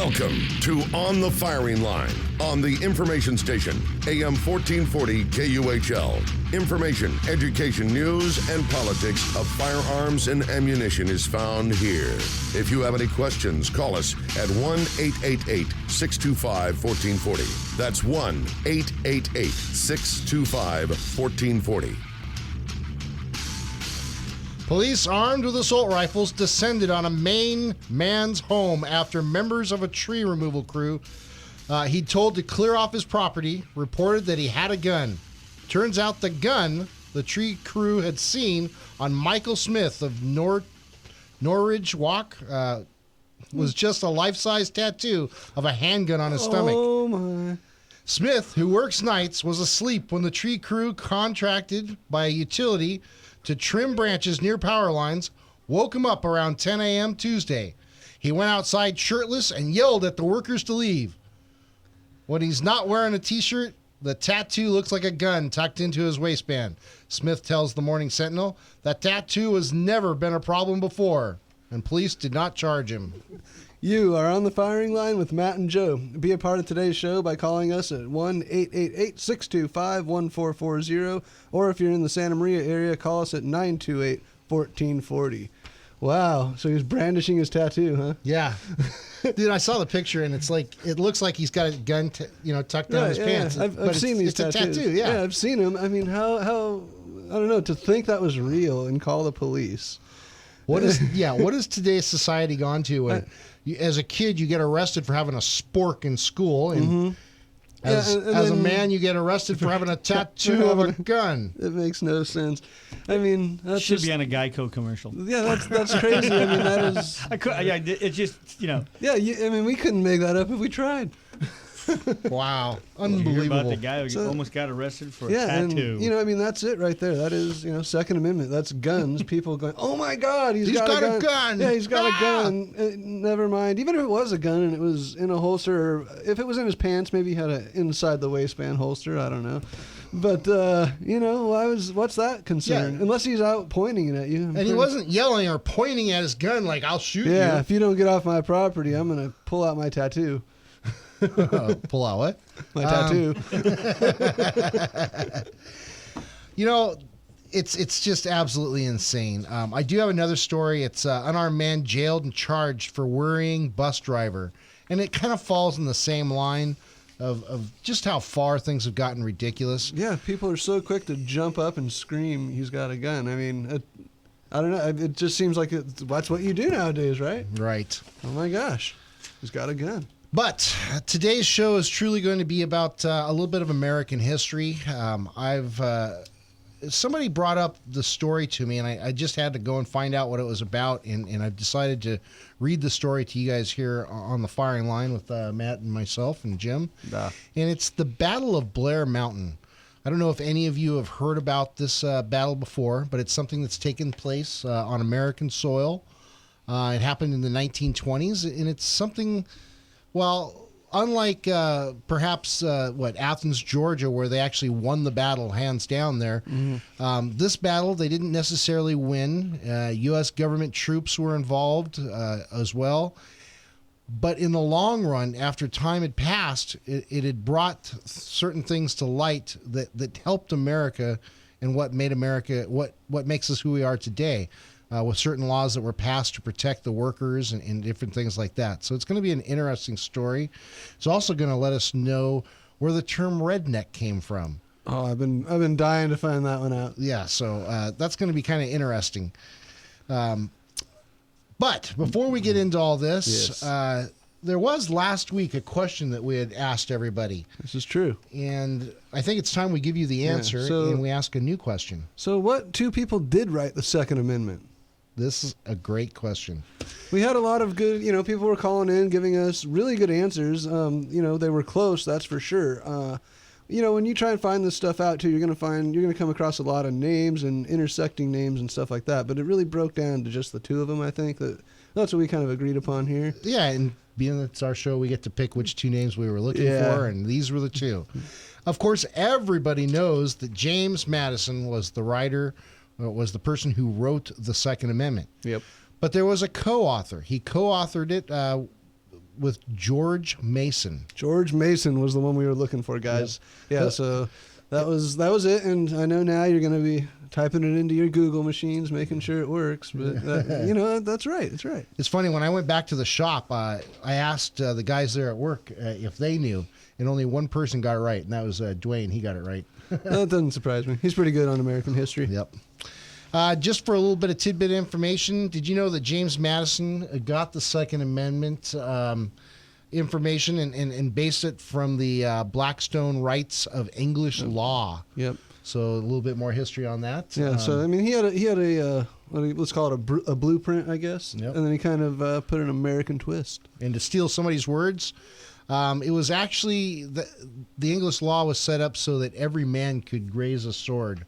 Welcome to On the Firing Line on the information station, AM 1440 KUHL. Information, education, news, and politics of firearms and ammunition is found here. If you have any questions, call us at 1-888-625-1440. That's 1-888-625-1440. Police armed with assault rifles descended on a Maine man's home after members of a tree removal crew he'd told to clear off his property reported that he had a gun. Turns out the gun the tree crew had seen on Michael Smith of Norridge Walk was just a life-size tattoo of a handgun on his stomach. Oh, my. Smith, who works nights, was asleep when the tree crew contracted by a utility to trim branches near power lines, woke him up around 10 a.m. Tuesday. He went outside shirtless and yelled at the workers to leave. When he's not wearing a t-shirt, the tattoo looks like a gun tucked into his waistband. Smith tells the Morning Sentinel that tattoo has never been a problem before, and police did not charge him. You are on the firing line with Matt and Joe. Be a part of today's show by calling us at 1-888-625-1440, or if you're in the Santa Maria area, call us at 928-1440. Wow, so he's brandishing his tattoo, huh? Yeah. Dude, I saw the picture, and it looks like he's got a gun tucked down his pants. I've seen these tattoos. It's a tattoo, yeah. Yeah, I've seen them. I mean, how, I don't know, to think that was real and call the police. What has today's society gone to? When as a kid, you get arrested for having a spork in school, and as a man, you get arrested for having a tattoo of a gun. It makes no sense. I mean, that should be on a Geico commercial. Yeah, that's crazy. I mean, that is. It's just Yeah, I mean, we couldn't make that up if we tried. Wow, unbelievable! You hear about the guy who almost got arrested for a tattoo. And, I mean, that's it right there. That is, Second Amendment. That's guns. People going, oh my God, he's got a gun. Yeah, he's got a gun. Never mind. Even if it was a gun and it was in a holster, or if it was in his pants, maybe he had an inside the waistband holster. I don't know. But, what's that concern? Yeah. Unless he's out pointing it at you. And he wasn't yelling or pointing at his gun like, I'll shoot you. Yeah, if you don't get off my property, I'm going to pull out my tattoo. Pull out what? My tattoo. It's just absolutely insane. I do have another story. It's unarmed man jailed and charged for worrying bus driver. And it kind of falls in the same line of just how far things have gotten ridiculous. Yeah, people are so quick to jump up and scream he's got a gun. I mean, I don't know. It just seems like that's what you do nowadays, right? Right. Oh, my gosh. He's got a gun. But today's show is truly going to be about a little bit of American history. Somebody brought up the story to me, and I just had to go and find out what it was about, and I've decided to read the story to you guys here on the firing line with Matt and myself and Jim. And it's the Battle of Blair Mountain. I don't know if any of you have heard about this battle before, but it's something that's taken place on American soil. It happened in the 1920s, and it's something... Well, unlike perhaps Athens, Georgia, where they actually won the battle hands down there, this battle they didn't necessarily win. U.S. government troops were involved as well. But in the long run, after time had passed, it had brought certain things to light that helped America and what made America, what makes us who we are today. With certain laws that were passed to protect the workers and different things like that. So it's going to be an interesting story. It's also going to let us know where the term redneck came from. Oh, I've been dying to find that one out. Yeah, so that's going to be kind of interesting. But before we get into all this, yes. There was last week a question that we had asked everybody. This is true. And I think it's time we give you the answer and we ask a new question. So what two people did write the Second Amendment? This is a great question. We had a lot of good, people were calling in, giving us really good answers. They were close, that's for sure. When you try and find this stuff out too, you're going to come across a lot of names and intersecting names and stuff like that. But it really broke down to just the two of them, I think. That's what we kind of agreed upon here. Yeah, and being that it's our show, we get to pick which two names we were looking for, and these were the two. Of course, everybody knows that James Madison was the writer, was the person who wrote the Second Amendment. Yep. But there was a co-author. He co-authored it with George Mason. George Mason was the one we were looking for, guys. Yep. Yeah, so that was it, and I know now you're going to be typing it into your Google machines, making sure it works. But that's right. That's right. It's funny, when I went back to the shop, I asked the guys there at work if they knew, and only one person got it right, and that was Dwayne. He got it right. That doesn't surprise me. He's pretty good on American history. Yep. Just for a little bit of tidbit information, did you know that James Madison got the Second Amendment information and based it from the Blackstone Rights of English Law? Yep. So a little bit more history on that. Yeah. So I mean, he had a let's call it a blueprint, I guess. Yep. And then he kind of put an American twist. And to steal somebody's words, it was actually the English law was set up so that every man could raise a sword.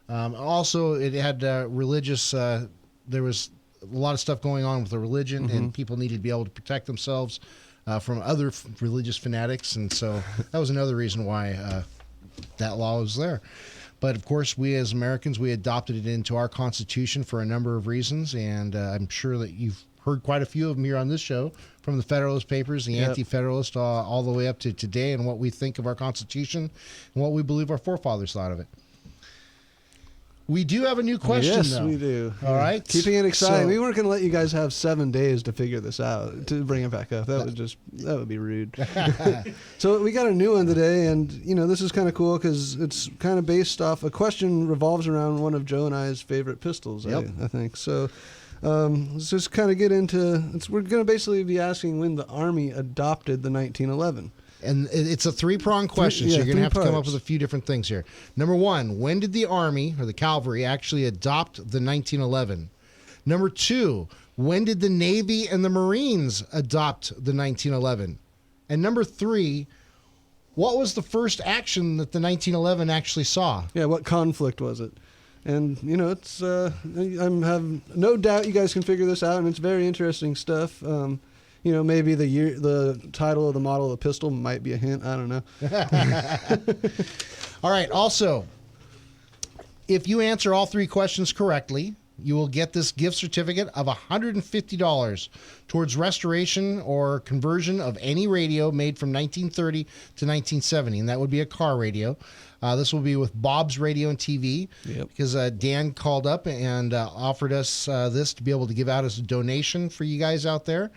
Also, it had religious. There was a lot of stuff going on with the religion, and people needed to be able to protect themselves from other religious fanatics, and so that was another reason why that law was there. But of course, we as Americans, we adopted it into our Constitution for a number of reasons, and I'm sure that you've heard quite a few of them here on this show, from the Federalist Papers, the Anti-Federalist, all the way up to today, and what we think of our Constitution and what we believe our forefathers thought of it. We do have a new question, yes, though. we do. All right. Keeping it exciting. We weren't going to let you guys have 7 days to figure this out, to bring it back up. That would be rude. So we got a new one today, and, this is kind of cool because it's kind of based off, a question revolves around one of Joe and I's favorite pistols, I think. So let's just kind of get into, we're going to basically be asking when the Army adopted the 1911. And it's a three-pronged question, so you're going to have to come up with a few different things here. Number one, when did the Army, or the Cavalry, actually adopt the 1911? Number two, when did the Navy and the Marines adopt the 1911? And number three, what was the first action that the 1911 actually saw? Yeah, what conflict was it? And, it's, I have no doubt you guys can figure this out, and it's very interesting stuff. Maybe the title of the model of the pistol might be a hint. I don't know. All right. Also, if you answer all three questions correctly, you will get this gift certificate of $150 towards restoration or conversion of any radio made from 1930 to 1970, and that would be a car radio. This will be with Bob's Radio and TV, because Dan called up and offered us this to be able to give out as a donation for you guys out there.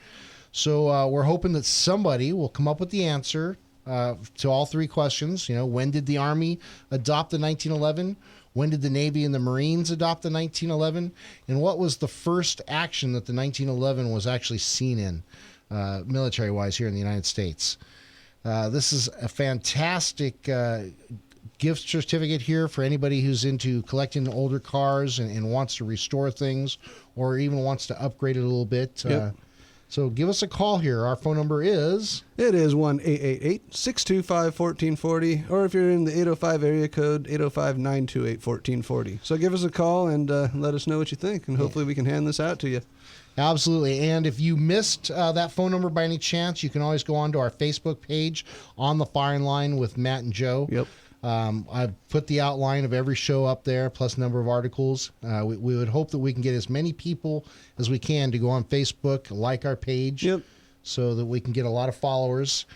So we're hoping that somebody will come up with the answer to all three questions. When did the Army adopt the 1911? When did the Navy and the Marines adopt the 1911? And what was the first action that the 1911 was actually seen in, military-wise, here in the United States? This is a fantastic gift certificate here for anybody who's into collecting older cars and wants to restore things, or even wants to upgrade it a little bit. So give us a call here. Our phone number is... It is 1-888-625-1440, or if you're in the 805 area code, 805-928-1440. So give us a call and let us know what you think, and hopefully we can hand this out to you. Absolutely. And if you missed that phone number by any chance, you can always go on to our Facebook page, On the Firing Line with Matt and Joe. Yep. I've put the outline of every show up there, plus a number of articles. We would hope that we can get as many people as we can to go on Facebook, like our page, so that we can get a lot of followers.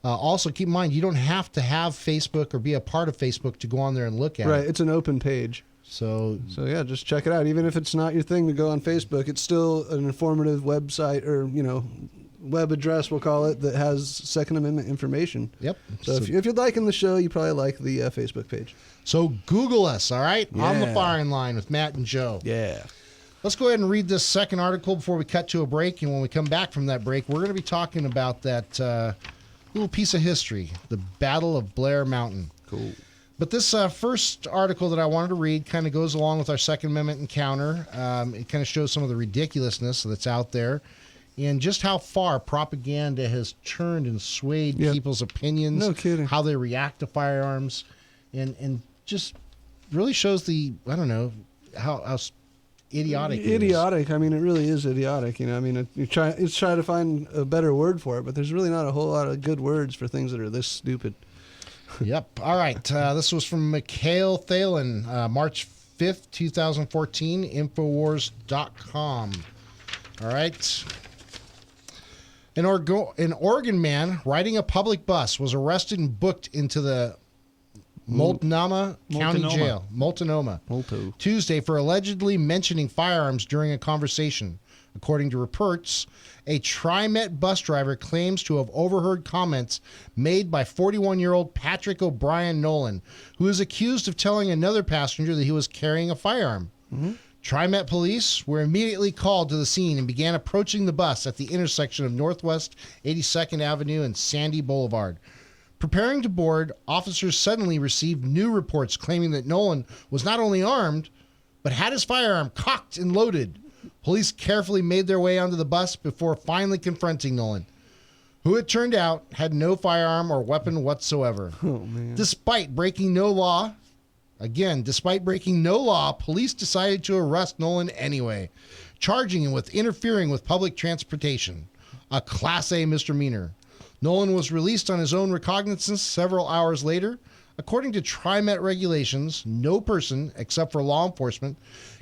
Also, keep in mind, you don't have to have Facebook or be a part of Facebook to go on there and look at it. Right, it's an open page. So yeah, just check it out. Even if it's not your thing to go on Facebook, it's still an informative website, or, web address, we'll call it, that has Second Amendment information. Yep. So if you're liking the show, you probably like the Facebook page. So Google us, all right? Yeah. On the Firing Line with Matt and Joe. Yeah. Let's go ahead and read this second article before we cut to a break. And when we come back from that break, we're going to be talking about that little piece of history, the Battle of Blair Mountain. Cool. But this first article that I wanted to read kind of goes along with our Second Amendment encounter. It kind of shows some of the ridiculousness that's out there, and just how far propaganda has turned and swayed people's opinions. No kidding. How they react to firearms, and just really shows how idiotic it is. Idiotic. I mean, it really is idiotic. It's try to find a better word for it, but there's really not a whole lot of good words for things that are this stupid. Yep. All right. This was from Mikhail Thalen, March 5th, 2014, Infowars.com. All right. An Oregon man riding a public bus was arrested and booked into the Multnomah County Jail, Multnomah, Tuesday for allegedly mentioning firearms during a conversation. According to reports, a TriMet bus driver claims to have overheard comments made by 41-year-old Patrick O'Brien Nolan, who is accused of telling another passenger that he was carrying a firearm. TriMet police were immediately called to the scene and began approaching the bus at the intersection of Northwest 82nd Avenue and Sandy Boulevard. Preparing to board, officers suddenly received new reports claiming that Nolan was not only armed, but had his firearm cocked and loaded. Police carefully made their way onto the bus before finally confronting Nolan, who it turned out had no firearm or weapon whatsoever. Oh, man. Despite breaking no law, police decided to arrest Nolan anyway, charging him with interfering with public transportation, a Class A misdemeanor. Nolan was released on his own recognizance several hours later. According to TriMet regulations, no person, except for law enforcement,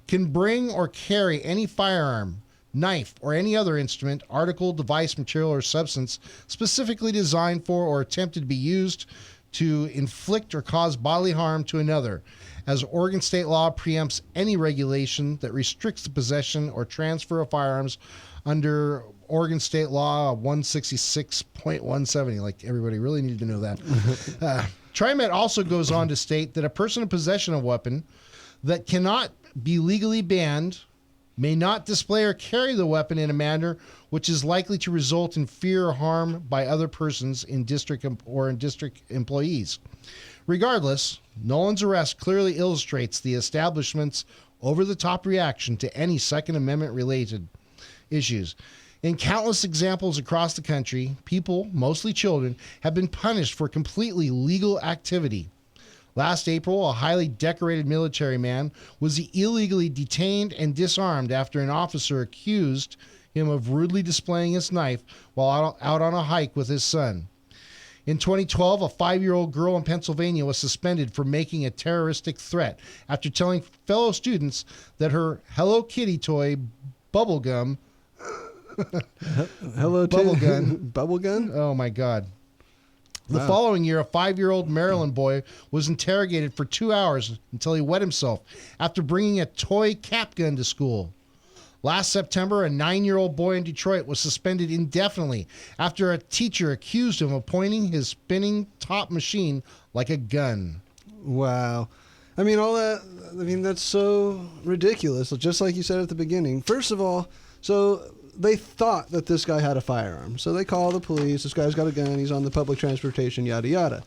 can bring or carry any firearm, knife, or any other instrument, article, device, material, or substance specifically designed for or attempted to be used to inflict or cause bodily harm to another, as Oregon state law preempts any regulation that restricts the possession or transfer of firearms under Oregon state law 166.170. Like, everybody really needed to know that. TriMet also goes on to state that a person in possession of a weapon that cannot be legally banned may not display or carry the weapon in a manner which is likely to result in fear or harm by other persons in district employees. Regardless, Nolan's arrest clearly illustrates the establishment's over-the-top reaction to any Second Amendment-related issues. In countless examples across the country, people, mostly children, have been punished for completely legal activity. Last April, a highly decorated military man was illegally detained and disarmed after an officer accused him of rudely displaying his knife while out on a hike with his son. In 2012, a 5-year-old girl in Pennsylvania was suspended for making a terroristic threat after telling fellow students that her Hello Kitty toy bubblegum Bubblegum? Oh my God. The following year, a 5-year-old Maryland boy was interrogated for 2 hours until he wet himself after bringing a toy cap gun to school. Last September, a 9-year-old boy in Detroit was suspended indefinitely after a teacher accused him of pointing his spinning top machine like a gun. Wow. I mean, that's so ridiculous. Just like you said at the beginning. First of all, so they thought that this guy had a firearm. So they call the police. This guy's got a gun. He's on the public transportation, yada, yada.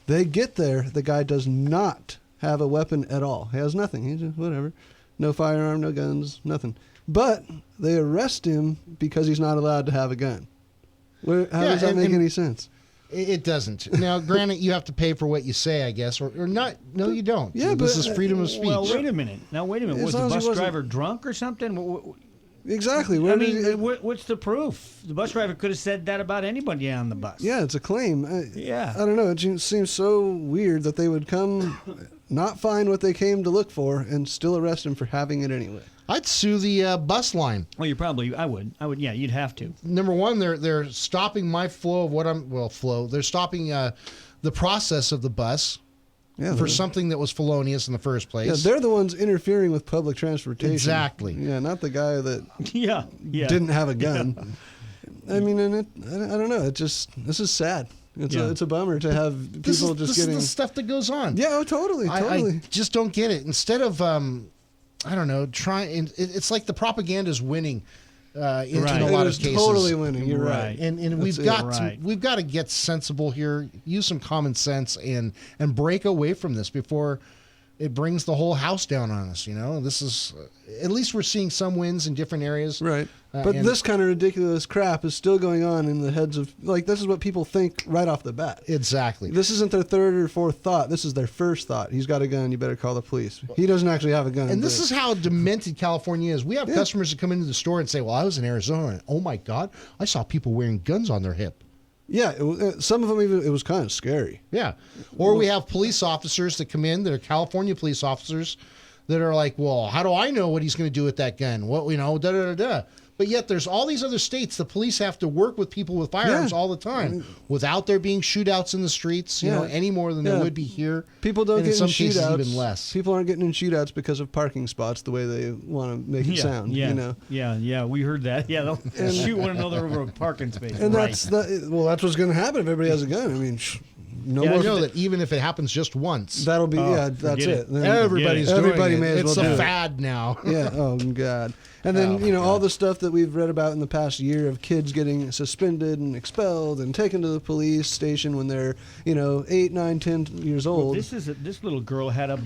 They get there. The guy does not have a weapon at all. He has nothing. He's just whatever. No firearm, no guns, nothing. But they arrest him because he's not allowed to have a gun. How does that make any sense? It doesn't. Now, granted, you have to pay for what you say, I guess, or not. No, you don't. Yeah, this is freedom of speech. Well, wait a minute. Was the bus driver drunk or something? Exactly. What's the proof? The bus driver could have said that about anybody on the bus. Yeah, it's a claim. I don't know. It seems so weird that they would come, not find what they came to look for, and still arrest him for having it anyway. I'd sue the bus line. Well, I would. Yeah, you'd have to. Number one, they're stopping my flow of They're stopping the process of the bus for something that was felonious in the first place. Yeah, they're the ones interfering with public transportation. Exactly. Yeah, not the guy that didn't have a gun. Yeah. I mean, I don't know. This is sad. It's a bummer to have people this getting... This is the stuff that goes on. Yeah, totally. I just don't get it. Instead of... I don't know. It's like the propaganda is winning in a lot of cases. Totally winning. You're right. And we've got to get sensible here. Use some common sense and break away from this before it brings the whole house down on us. This is at least we're seeing some wins in different areas. Right. But this kind of ridiculous crap is still going on in the heads of, this is what people think right off the bat. Exactly. This isn't their third or fourth thought. This is their first thought. He's got a gun. You better call the police. He doesn't actually have a gun. And this is how demented California is. We have customers that come into the store and say, well, I was in Arizona and oh my God, I saw people wearing guns on their hip. Yeah, some of them even, it was kind of scary. Yeah. Or we have police officers that come in that are California police officers that are like, well, how do I know what he's going to do with that gun? Da-da-da-da. But yet there's all these other states, the police have to work with people with firearms all the time without there being shootouts in the streets, you know, any more than there would be here. People don't get in shootouts. Even less. People aren't getting in shootouts because of parking spots the way they want to make it sound. Yeah, you know? yeah, we heard that. Yeah, they'll shoot one another over a parking space. And that's what's going to happen if everybody has a gun. I mean, no more. I know that even if it happens just once, that'll be that's it. Everybody's doing everybody it. May as it's well a do fad now. Yeah. Oh God. And then all the stuff that we've read about in the past year of kids getting suspended and expelled and taken to the police station when they're 8, 9, 10 years old. Well, this little girl had a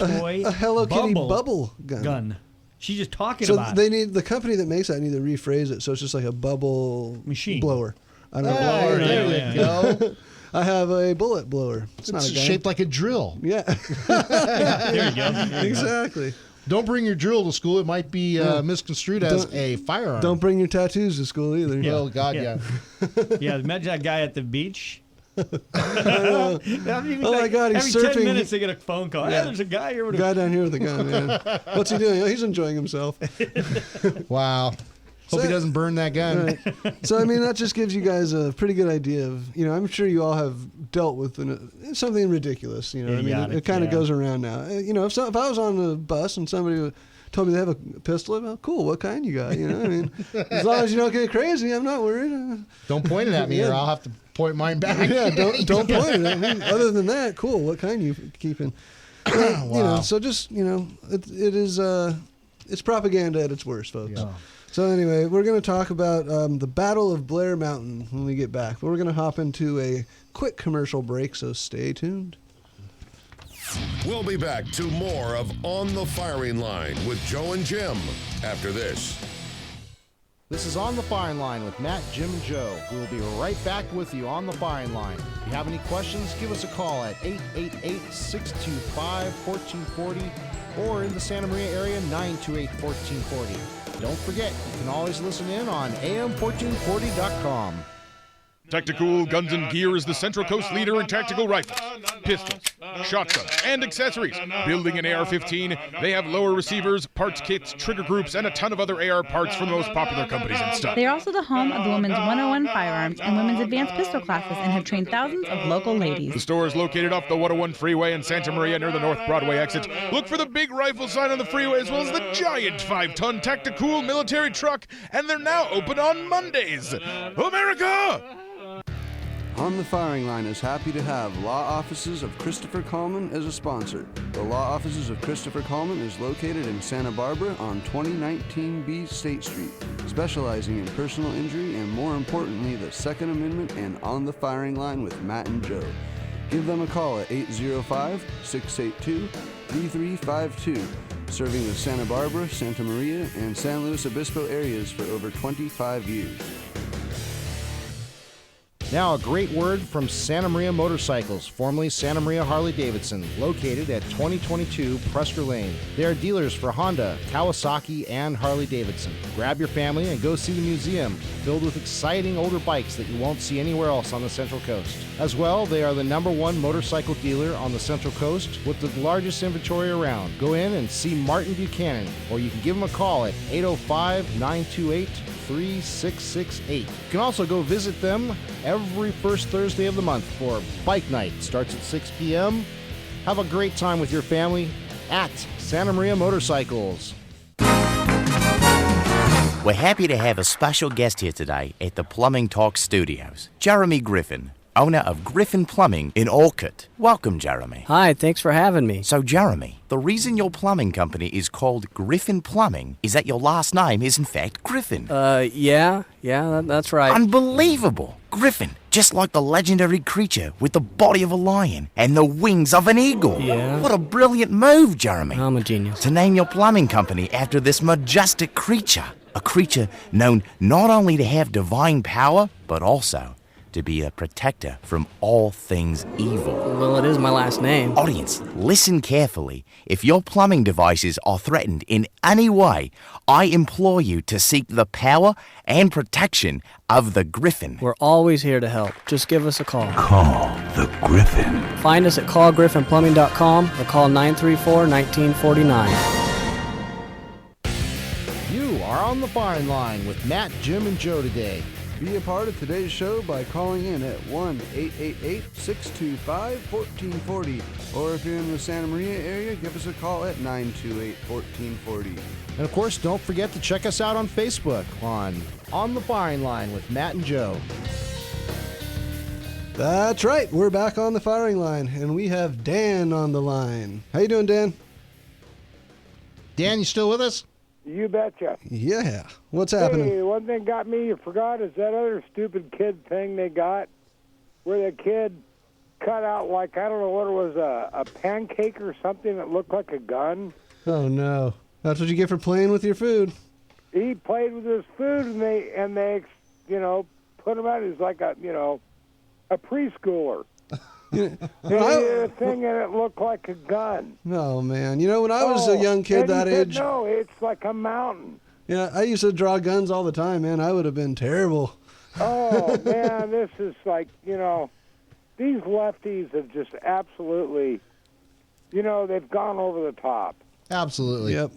toy a Hello Kitty bubble gun. She's just talking So about they need the company that makes that need to rephrase it so it's just like a bubble machine blower. I don't know. Blower, there you go. I have a bullet blower. It's not shaped like a drill. Yeah. There you go. Exactly. Don't bring your drill to school. It might be misconstrued as a firearm. Don't bring your tattoos to school either. Yeah. Oh, God, yeah. Yeah, imagine that guy at the beach. Oh, my God, he's every surfing. 10 minutes they get a phone call. Yeah, there's a guy here with a guy down here with a gun, man. What's he doing? Oh, he's enjoying himself. Wow. Hope he doesn't burn that gun. Right. So, I mean, that just gives you guys a pretty good idea of, I'm sure you all have dealt with something ridiculous. It kind of goes around now. If I was on a bus and somebody told me they have a pistol, well, cool, what kind you got? As long as you don't get crazy, I'm not worried. Don't point it at me or I'll have to point mine back. Yeah, don't point it at me. Other than that, cool, what kind you keeping? Wow. So just, it is, it's propaganda at its worst, folks. Yeah. So anyway, we're going to talk about the Battle of Blair Mountain when we get back. But we're going to hop into a quick commercial break, so stay tuned. We'll be back to more of On the Firing Line with Joe and Jim after this. This is On the Firing Line with Matt, Jim, and Joe. We will be right back with you on the firing line. If you have any questions, give us a call at 888-625-1440 or in the Santa Maria area, 928-1440. Don't forget, you can always listen in on am1440.com. Tactical Guns and Gear is the Central Coast leader in tactical rifles, pistols, shotguns, and accessories. Building an AR-15, they have lower receivers, parts kits, trigger groups, and a ton of other AR parts from the most popular companies and stuff. They are also the home of the Women's 101 Firearms and Women's Advanced Pistol classes and have trained thousands of local ladies. The store is located off the 101 freeway in Santa Maria near the North Broadway exit. Look for the big rifle sign on the freeway as well as the giant 5-ton Tactical military truck, and they're now open on Mondays. America! On the Firing Line is happy to have Law Offices of Christopher Coleman as a sponsor. The Law Offices of Christopher Coleman is located in Santa Barbara on 2019B State Street, specializing in personal injury and, more importantly, the Second Amendment and On the Firing Line with Matt and Joe. Give them a call at 805-682-3352, serving the Santa Barbara, Santa Maria, and San Luis Obispo areas for over 25 years. Now a great word from Santa Maria Motorcycles, formerly Santa Maria Harley-Davidson, located at 2022 Prester Lane. They are dealers for Honda, Kawasaki, and Harley-Davidson. Grab your family and go see the museum, filled with exciting older bikes that you won't see anywhere else on the Central Coast. As well, they are the #1 motorcycle dealer on the Central Coast with the largest inventory around. Go in and see Martin Buchanan, or you can give him a call at 805-928-3668. You can also go visit them every first Thursday of the month for Bike Night. Starts at 6 p.m. Have a great time with your family at Santa Maria Motorcycles. We're happy to have a special guest here today at the Plumbing Talk Studios, Jeremy Griffin, owner of Griffin Plumbing in Orcutt. Welcome, Jeremy. Hi, thanks for having me. So, Jeremy, the reason your plumbing company is called Griffin Plumbing is that your last name is, in fact, Griffin. Yeah, that's right. Unbelievable. Griffin, just like the legendary creature with the body of a lion and the wings of an eagle. Yeah. What a brilliant move, Jeremy. I'm a genius. To name your plumbing company after this majestic creature. A creature known not only to have divine power, but also to be a protector from all things evil. Well, it is my last name. Audience, listen carefully. If your plumbing devices are threatened in any way, I implore you to seek the power and protection of the Griffin. We're always here to help. Just give us a call. Call the Griffin. Find us at callgriffinplumbing.com or call 934-1949. You are on the firing line with Matt, Jim, and Joe today. Be a part of today's show by calling in at 1-888-625-1440. Or if you're in the Santa Maria area, give us a call at 928-1440. And of course, don't forget to check us out on Facebook on the firing line with Matt and Joe. That's right. We're back on the firing line, and we have Dan on the line. How you doing, Dan? Dan, you still with us? You betcha. Yeah. What's happening? Hey, one thing got me, you forgot, is that other stupid kid thing they got where the kid cut out, like, I don't know what it was, a pancake or something that looked like a gun. Oh, no. That's what you get for playing with your food. He played with his food, and they put him out. He's like a preschooler. They did a thing, and it looked like a gun. Oh, man. When I was a young kid that age... No, it's like a mountain. Yeah, I used to draw guns all the time, man. I would have been terrible. Oh, man, this is like, these lefties have just absolutely, they've gone over the top. Absolutely. Yep.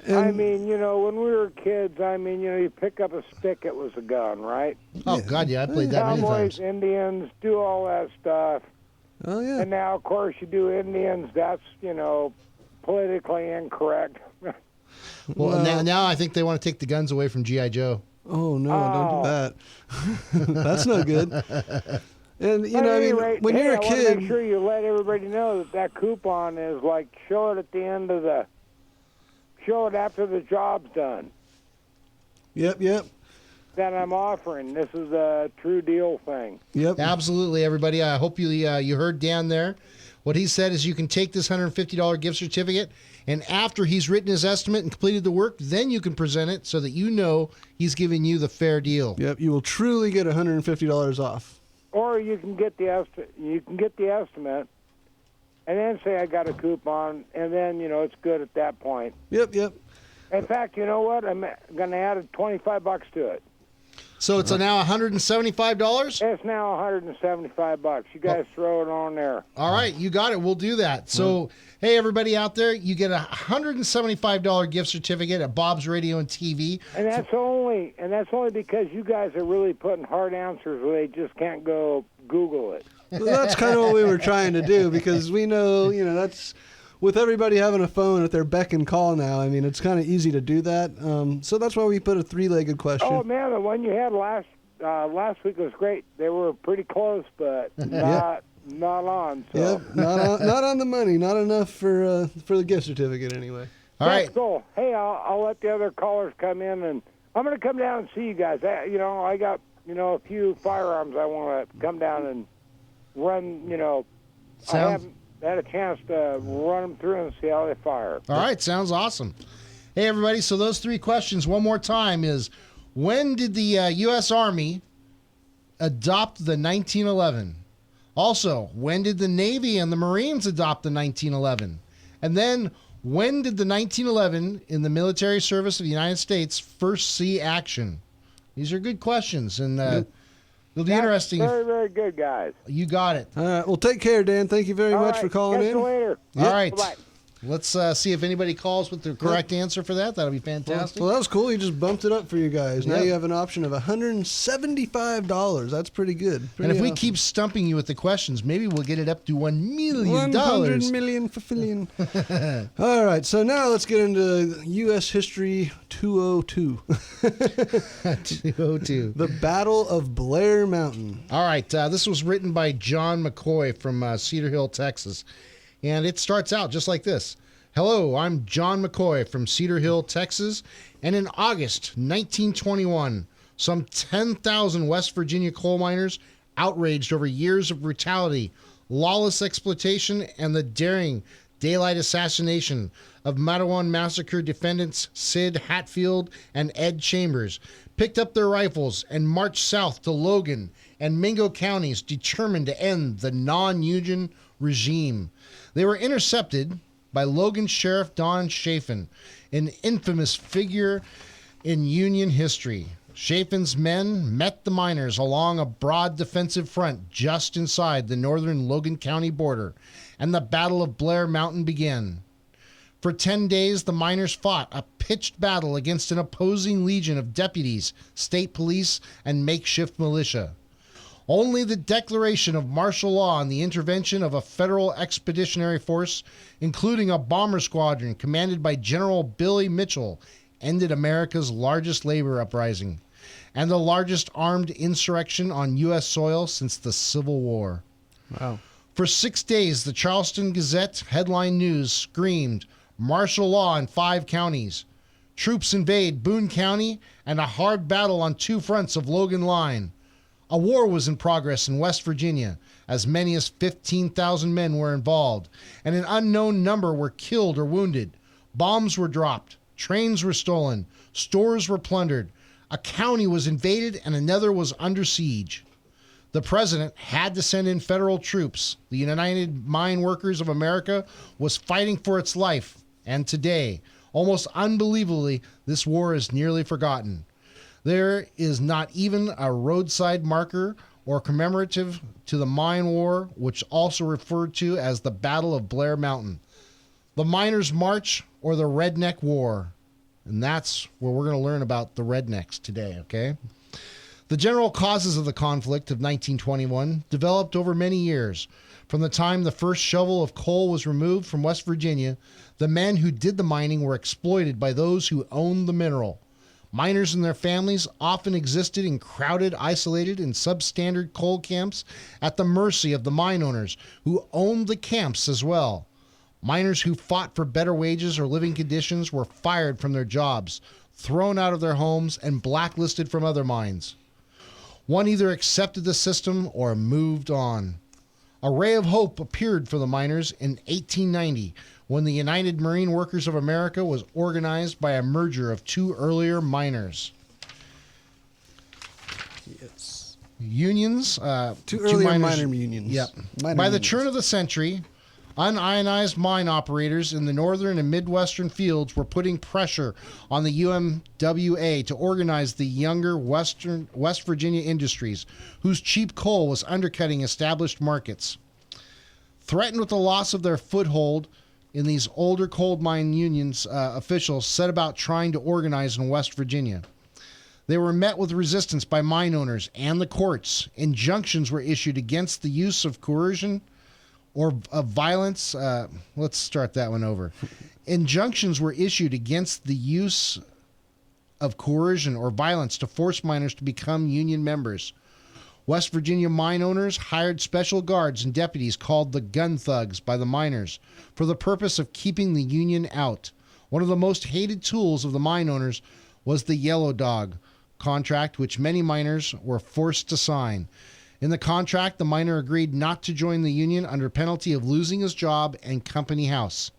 I mean, when we were kids, you pick up a stick, it was a gun, right? Oh, God, yeah, I played that many Cowboys, times. Indians, do all that stuff. Oh, yeah. And now, of course, you do Indians, that's, politically incorrect. Well, now I think they want to take the guns away from G.I. Joe. Oh, no, don't do that. That's no good. And, when you're a kid... I want to make sure you let everybody know that coupon is like, show it after the job's done. Yep. That I'm offering. This is a true deal thing. Yep. Absolutely, everybody. I hope you heard Dan there. What he said is you can take this $150 gift certificate, and after he's written his estimate and completed the work, then you can present it so that you know he's giving you the fair deal. Yep. You will truly get $150 off. Or you can get the estimate, and then say I got a coupon, and then it's good at that point. Yep. In fact, you know what? I'm going to add $25 to it. So it's now $175? It's now $175. You guys throw it on there. All right, you got it. We'll do that. So, hey, everybody out there, you get a $175 gift certificate at Bob's Radio and TV. And that's only because you guys are really putting hard answers where they just can't go Google it. Well, that's kind of what we were trying to do, because we know, that's... With everybody having a phone at their beck and call now, it's kind of easy to do that. So that's why we put a three-legged question. Oh, man, the one you had last week was great. They were pretty close, but not on. So. Yep, not on the money. Not enough for the gift certificate anyway. All right. Cool. Hey, I'll let the other callers come in, and I'm going to come down and see you guys. I got, a few firearms I want to come down and run, I haven't had a chance to run them through and see how they fire. All right, sounds awesome. Hey, everybody, so those three questions one more time is, when did the U.S. Army adopt the 1911? Also, when did the Navy and the Marines adopt the 1911? And then, when did the 1911 in the military service of the United States first see action? These are good questions, and it'll be interesting. Very, very good, guys. You got it. All right. Well, take care, Dan. Thank you very much for calling in. Catch you later. All right. Bye-bye. Let's see if anybody calls with the correct answer for that. That'll be fantastic. Well, that was cool. You just bumped it up for you guys. Now Yep. you have an option of $175. That's pretty good. And if we keep stumping you with the questions, maybe we'll get it up to $1 million. 100 million for fillion. All right, so now let's get into U.S. History 202. 202. The Battle of Blair Mountain. All right, this was written by John McCoy from Cedar Hill, Texas. And it starts out just like this. Hello, I'm John McCoy from Cedar Hill, Texas. And in August 1921, some 10,000 West Virginia coal miners, outraged over years of brutality, lawless exploitation, and the daring daylight assassination of Mattawan Massacre defendants Sid Hatfield and Ed Chambers, picked up their rifles and marched south to Logan and Mingo counties, determined to end the non-Union regime. They were intercepted by Logan Sheriff Don Chafin, an infamous figure in Union history. Chafin's men met the miners along a broad defensive front just inside the northern Logan County border, and the Battle of Blair Mountain began. For 10 days, the miners fought a pitched battle against an opposing legion of deputies, state police, and makeshift militia. Only the declaration of martial law and the intervention of a federal expeditionary force, including a bomber squadron commanded by General Billy Mitchell, ended America's largest labor uprising and the largest armed insurrection on U.S. soil since the Civil War. Wow. For 6 days, the Charleston Gazette headline news screamed, "Martial law in 5 counties. Troops invade Boone County and a hard battle on 2 fronts of Logan Line." A war was in progress in West Virginia. As many as 15,000 men were involved, and an unknown number were killed or wounded. Bombs were dropped. Trains were stolen. Stores were plundered. A county was invaded and another was under siege. The president had to send in federal troops. The United Mine Workers of America was fighting for its life. And today, almost unbelievably, this war is nearly forgotten. There is not even a roadside marker or commemorative to the mine war, which also referred to as the Battle of Blair Mountain, the Miners' March, or the Redneck War. And that's where we're going to learn about the rednecks today, okay? The general causes of the conflict of 1921 developed over many years. From the time the first shovel of coal was removed from West Virginia, the men who did the mining were exploited by those who owned the mineral. Miners and their families often existed in crowded, isolated, and substandard coal camps at the mercy of the mine owners who owned the camps as well. Miners who fought for better wages or living conditions were fired from their jobs, thrown out of their homes, and blacklisted from other mines. One either accepted the system or moved on. A ray of hope appeared for the miners in 1890 when the United Marine Workers of America was organized by a merger of 2 earlier miners. Yes. Unions. 2 earlier miner unions. Yep. Minor By the unions. turn of the century, unionized mine operators in the northern and midwestern fields were putting pressure on the UMWA to organize the younger West Virginia industries, whose cheap coal was undercutting established markets. Threatened with the loss of their foothold in these older coal mine unions, officials set about trying to organize in West Virginia. They were met with resistance by mine owners and the courts. Injunctions were issued against the use of coercion or of violence. Let's start that one over. Injunctions were issued against the use of coercion or violence to force miners to become union members. West Virginia mine owners hired special guards and deputies called the gun thugs by the miners for the purpose of keeping the union out. One of the most hated tools of the mine owners was the yellow dog contract, which many miners were forced to sign. In the contract, the miner agreed not to join the union under penalty of losing his job and company house.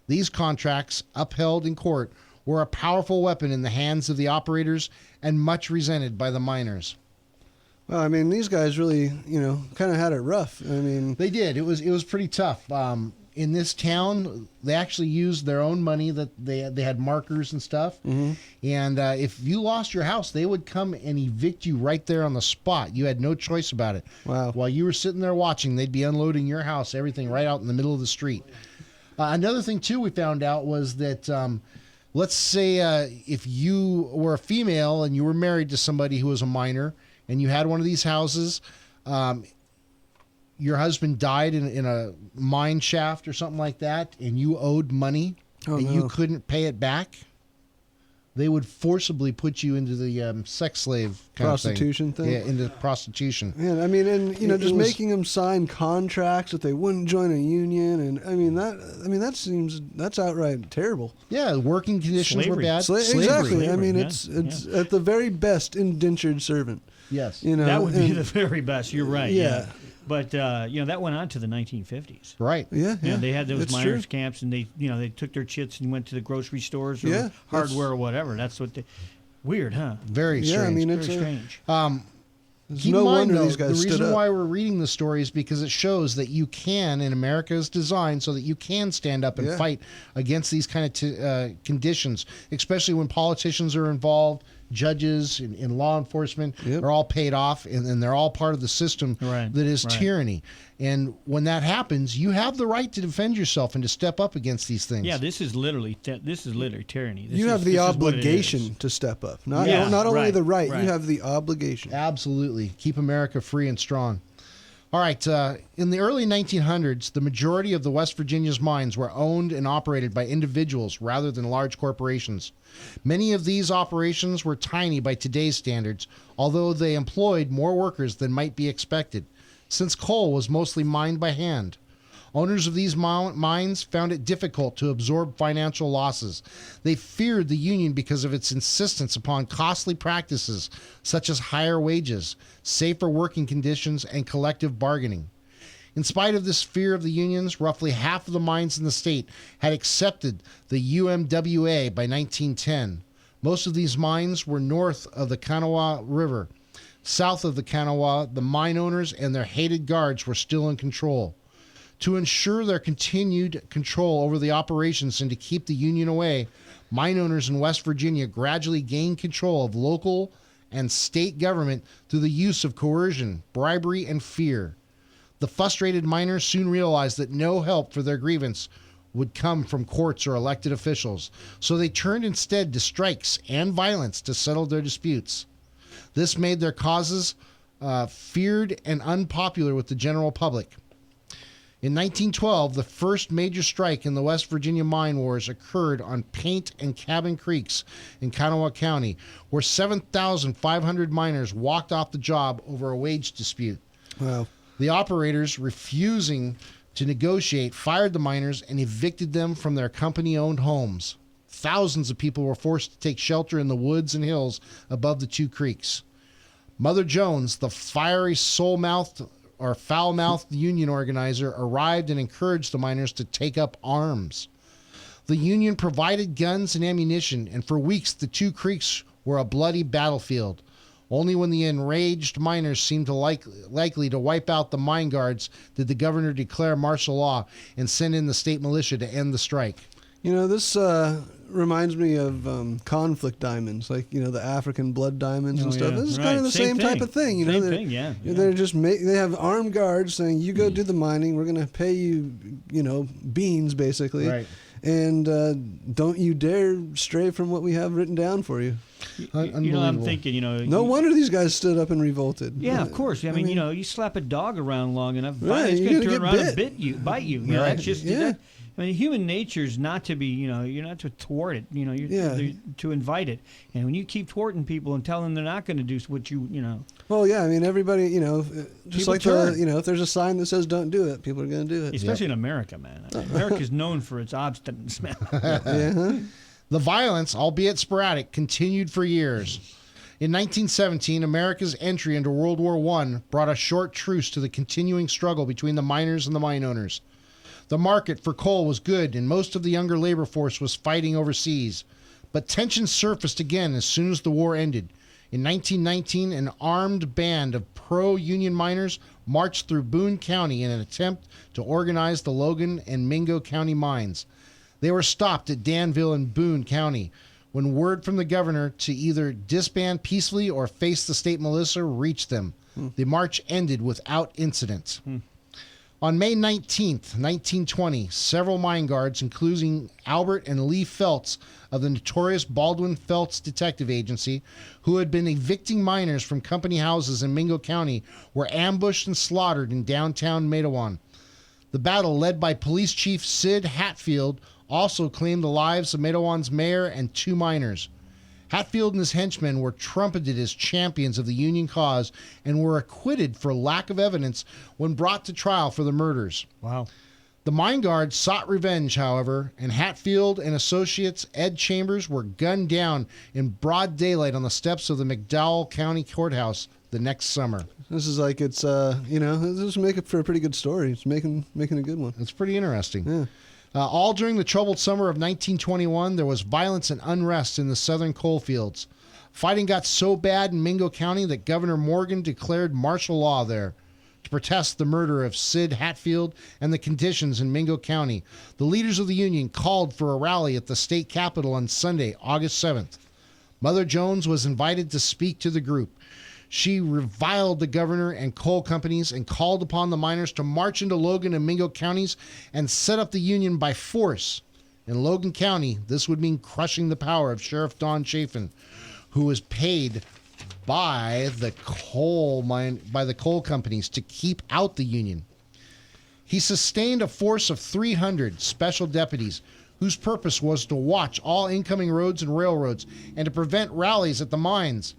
These contracts, upheld in court, were a powerful weapon in the hands of the operators and much resented by the miners. Well, I mean, these guys really, kind of had it rough. I mean, they did. It was pretty tough. In this town, they actually used their own money. That they had markers and stuff. Mm-hmm. And if you lost your house, they would come and evict you right there on the spot. You had no choice about it. Wow. While you were sitting there watching, they'd be unloading your house, everything right out in the middle of the street. Another thing too we found out was that let's say if you were a female and you were married to somebody who was a miner, and you had one of these houses, your husband died in a mine shaft or something like that, and you owed money, you couldn't pay it back, they would forcibly put you into the sex slave kind prostitution of thing. Yeah, into prostitution. Yeah, I mean, and just making them sign contracts that they wouldn't join a union, and that's outright terrible. Yeah, working conditions were bad. Exactly. Slavery. I mean, it's at the very best indentured servant. Yes. That would be the very best. You're right. Yeah. But that went on to the 1950s. Right. Yeah. They had those It's miners' true. camps, and they took their chits and went to the grocery stores or hardware or whatever. That's what they. Weird, huh? Very strange. Yeah, I mean, it's very strange. Keep no in mind, wonder though, these guys the stood reason up. why we're reading the story is because it shows that you can, in America's design, so that you can stand up and fight against these kind of conditions, especially when politicians are involved judges in law enforcement are all paid off, and they're all part of the system that is tyranny. And when that happens, you have the right to defend yourself and to step up against these things. Yeah, this is literally tyranny. You have the obligation to step up. Not only the right, you have the obligation. Absolutely. Keep America free and strong. All right, in the early 1900s, the majority of the West Virginia's mines were owned and operated by individuals rather than large corporations. Many of these operations were tiny by today's standards, although they employed more workers than might be expected, since coal was mostly mined by hand. Owners of these mines found it difficult to absorb financial losses. They feared the union because of its insistence upon costly practices such as higher wages, safer working conditions, and collective bargaining. In spite of this fear of the unions, roughly half of the mines in the state had accepted the UMWA by 1910. Most of these mines were north of the Kanawha River. South of the Kanawha, the mine owners and their hated guards were still in control. To ensure their continued control over the operations and to keep the union away, mine owners in West Virginia gradually gained control of local and state government through the use of coercion, bribery, and fear. The frustrated miners soon realized that no help for their grievance would come from courts or elected officials, so they turned instead to strikes and violence to settle their disputes. This made their causes feared and unpopular with the general public. In 1912, the first major strike in the West Virginia mine wars occurred on Paint and Cabin Creeks in Kanawha County, where 7,500 miners walked off the job over a wage dispute. Wow. The operators, refusing to negotiate, fired the miners and evicted them from their company-owned homes. Thousands of people were forced to take shelter in the woods and hills above the two creeks. Mother Jones, the fiery foul-mouthed union organizer, arrived and encouraged the miners to take up arms. The union provided guns and ammunition, and for weeks the two creeks were a bloody battlefield. Only when the enraged miners seemed likely to wipe out the mine guards did the governor declare martial law and send in the state militia to end the strike. You know, this reminds me of conflict diamonds, like, you know, the African blood diamonds and stuff. Yeah. This is kind of the same type of thing. You know, they're just they have armed guards saying, you go do the mining, we're going to pay you, you know, beans basically. Right. And don't you dare stray from what we have written down for you. You know, I'm thinking, you know. No wonder these guys stood up and revolted. Yeah, of course. I mean, you know, you slap a dog around long enough, it's going to turn around and bite you. You know, that's just. That, I mean, human nature is not to be, you know, you're not to thwart it, you know, you're to invite it. And when you keep thwarting people and telling them they're not going to do what you know. Well, yeah, I mean, everybody, you know, just like you know, if there's a sign that says don't do it, people are going to do it. Especially in America, man. America's known for its obstinance, man. The violence, albeit sporadic, continued for years. In 1917, America's entry into World War I brought a short truce to the continuing struggle between the miners and the mine owners. The market for coal was good, and most of the younger labor force was fighting overseas. But tensions surfaced again as soon as the war ended. In 1919, an armed band of pro-union miners marched through Boone County in an attempt to organize the Logan and Mingo County mines. They were stopped at Danville in Boone County when word from the governor to either disband peacefully or face the state militia reached them. The march ended without incident. On May 19th, 1920, several mine guards, including Albert and Lee Feltz of the notorious Baldwin Feltz Detective Agency, who had been evicting miners from company houses in Mingo County, were ambushed and slaughtered in downtown Matewan. The battle, led by Police Chief Sid Hatfield, also claimed the lives of Matewan's mayor and 2 miners. Hatfield and his henchmen were trumpeted as champions of the Union cause and were acquitted for lack of evidence when brought to trial for the murders. Wow. The mine guards sought revenge, however, and Hatfield and associates Ed Chambers were gunned down in broad daylight on the steps of the McDowell County Courthouse the next summer. This is like it's, you know, this is make it for a pretty good story. It's making a good one. It's pretty interesting. Yeah. All during the troubled summer of 1921, there was violence and unrest in the southern coal fields. Fighting got so bad in Mingo County that Governor Morgan declared martial law there to protest the murder of Sid Hatfield and the conditions in Mingo County. The leaders of the Union called for a rally at the state capitol on Sunday, August 7th. Mother Jones was invited to speak to the group. She reviled the governor and coal companies and called upon the miners to march into Logan and Mingo counties and set up the Union by force. In Logan County, this would mean crushing the power of Sheriff Don Chafin, who was paid by the coal companies to keep out the Union. He sustained a force of 300 special deputies whose purpose was to watch all incoming roads and railroads and to prevent rallies at the mines.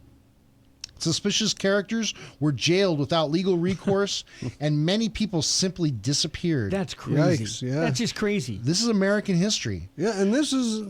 Suspicious characters were jailed without legal recourse, and many people simply disappeared. That's crazy. Yikes, yeah. That's just crazy. This is American history. Yeah, and this is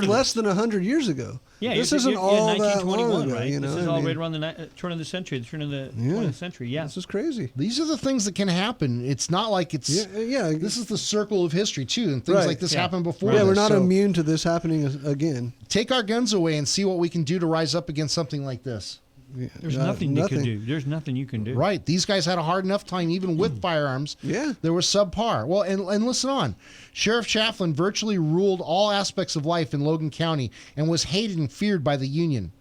less than 100 years ago. Yeah, this isn't all that long ago, right? You know? This is all right around the turn of the century, the turn of the 20th century. Yeah, this is crazy. These are the things that can happen. It's not like it's This is the circle of history too, and things like this happen before. Yeah, we're not immune to this happening again. Take our guns away and see what we can do to rise up against something like this. Yeah, There's nothing they could do. There's nothing you can do. Right. These guys had a hard enough time even with firearms. Yeah. They were subpar. Well, and listen on. Sheriff Chafflin virtually ruled all aspects of life in Logan County and was hated and feared by the Union.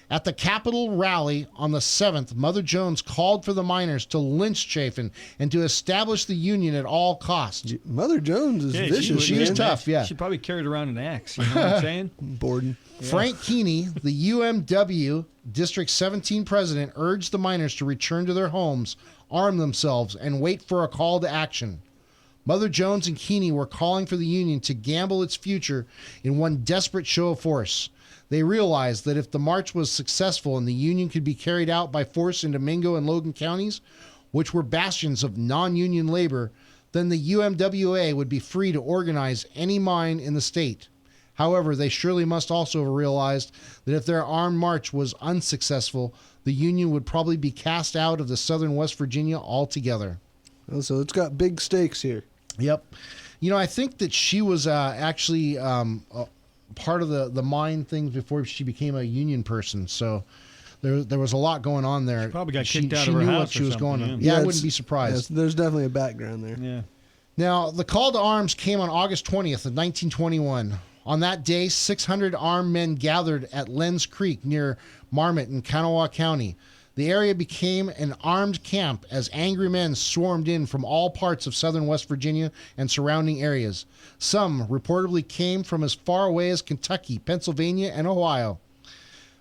At the Capitol rally on the 7th, Mother Jones called for the miners to lynch Chafin and to establish the Union at all costs. Mother Jones is vicious. She was tough, yeah. She probably carried around an axe, you know what I'm saying? Borden. Yeah. Frank Keeney, the UMW District 17 president, urged the miners to return to their homes, arm themselves, and wait for a call to action. Mother Jones and Keeney were calling for the Union to gamble its future in one desperate show of force. They realized that if the march was successful and the Union could be carried out by force into Mingo and Logan counties, which were bastions of non-union labor, then the UMWA would be free to organize any mine in the state. However, they surely must also have realized that if their armed march was unsuccessful, the Union would probably be cast out of the southern West Virginia altogether. Oh, so it's got big stakes here. Yep. You know, I think that she was actually part of the mine things before she became a Union person. So there was a lot going on there. She probably got kicked out of her house. She knew house what she or was going something, on. yeah. Yeah, I wouldn't be surprised. There's definitely a background there. Yeah. Now, the call to arms came on August 20th of 1921. On that day, 600 armed men gathered at Lenz Creek near Marmot in Kanawha County. The area became an armed camp as angry men swarmed in from all parts of southern West Virginia and surrounding areas. Some reportedly came from as far away as Kentucky, Pennsylvania, and Ohio.